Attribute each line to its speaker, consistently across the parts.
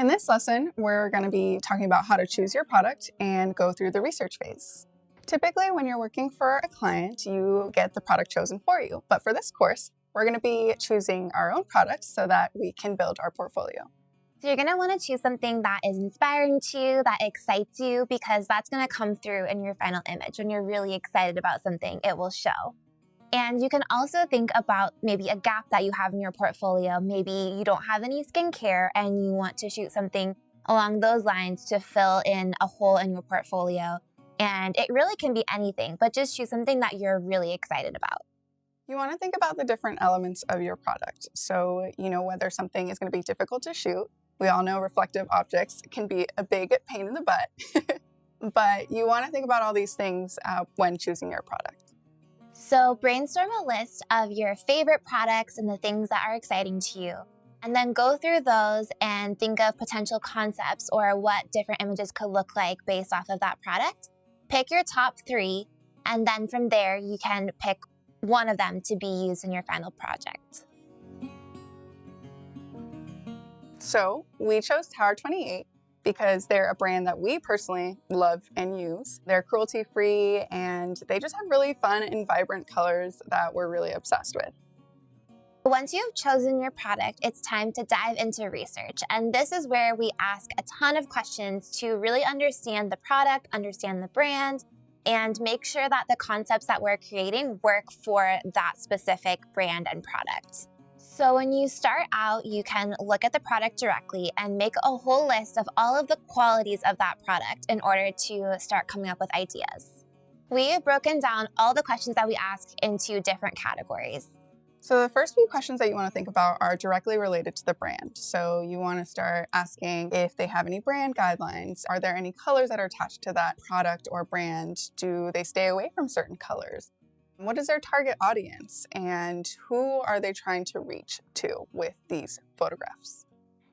Speaker 1: this lesson, we're going to be talking about how to choose your product and go through the research phase. Typically, when you're working for a client, you get the product chosen for you. But for this course, we're going to be choosing our own products so that we can build our portfolio.
Speaker 2: So you're going to want to choose something that is inspiring to you, that excites you, because that's going to come through in your final image. When you're really excited about something, it will show. And you can also think about maybe a gap that you have in your portfolio. Maybe you don't have any skincare and you want to shoot something along those lines to fill in a hole in your portfolio. And it really can be anything, but just choose something that you're really excited about.
Speaker 1: You want to think about the different elements of your product. So, whether something is going to be difficult to shoot. We all know reflective objects can be a big pain in the butt, but you want to think about all these things when choosing your product.
Speaker 2: So brainstorm a list of your favorite products and the things that are exciting to you, and then go through those and think of potential concepts or what different images could look like based off of that product. Pick your top 3, and then from there, you can pick one of them to be used in your final project.
Speaker 1: So we chose Tower 28 because they're a brand that we personally love and use. They're cruelty-free and they just have really fun and vibrant colors that we're really obsessed with.
Speaker 2: Once you've chosen your product, it's time to dive into research. And this is where we ask a ton of questions to really understand the product, understand the brand, and make sure that the concepts that we're creating work for that specific brand and product. So when you start out, you can look at the product directly and make a whole list of all of the qualities of that product in order to start coming up with ideas. We have broken down all the questions that we ask into different categories.
Speaker 1: So the first few questions that you want to think about are directly related to the brand. So you want to start asking if they have any brand guidelines. Are there any colors that are attached to that product or brand? Do they stay away from certain colors? What is their target audience and who are they trying to reach to with these photographs?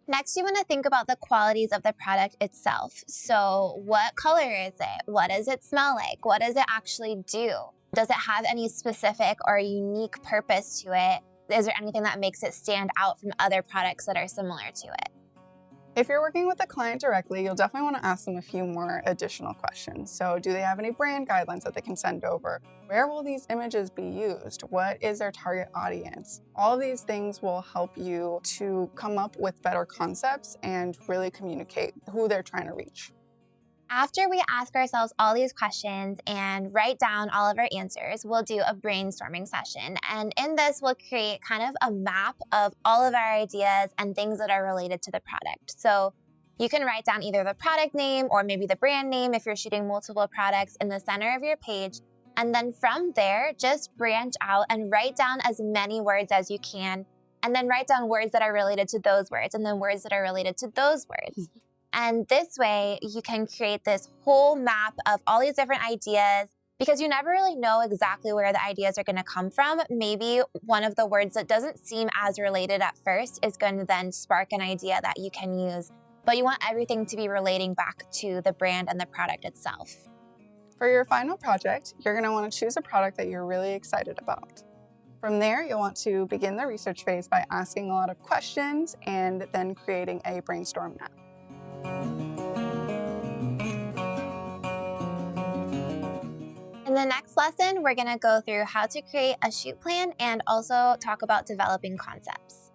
Speaker 2: Next, you want to think about the qualities of the product itself. So what color is it? What does it smell like? What does it actually do? Does it have any specific or unique purpose to it? Is there anything that makes it stand out from other products that are similar to it?
Speaker 1: If you're working with a client directly, you'll definitely want to ask them a few more additional questions. So do they have any brand guidelines that they can send over? Where will these images be used? What is their target audience? All of these things will help you to come up with better concepts and really communicate who they're trying to reach.
Speaker 2: After we ask ourselves all these questions and write down all of our answers, we'll do a brainstorming session. And in this, we'll create kind of a map of all of our ideas and things that are related to the product. So you can write down either the product name or maybe the brand name if you're shooting multiple products in the center of your page. And then from there, just branch out and write down as many words as you can. And then write down words that are related to those words and then words that are related to those words. And this way, you can create this whole map of all these different ideas because you never really know exactly where the ideas are going to come from. Maybe one of the words that doesn't seem as related at first is going to then spark an idea that you can use. But you want everything to be relating back to the brand and the product itself.
Speaker 1: For your final project, you're going to want to choose a product that you're really excited about. From there, you'll want to begin the research phase by asking a lot of questions and then creating a brainstorm map.
Speaker 2: In the next lesson, we're going to go through how to create a shoot plan and also talk about developing concepts.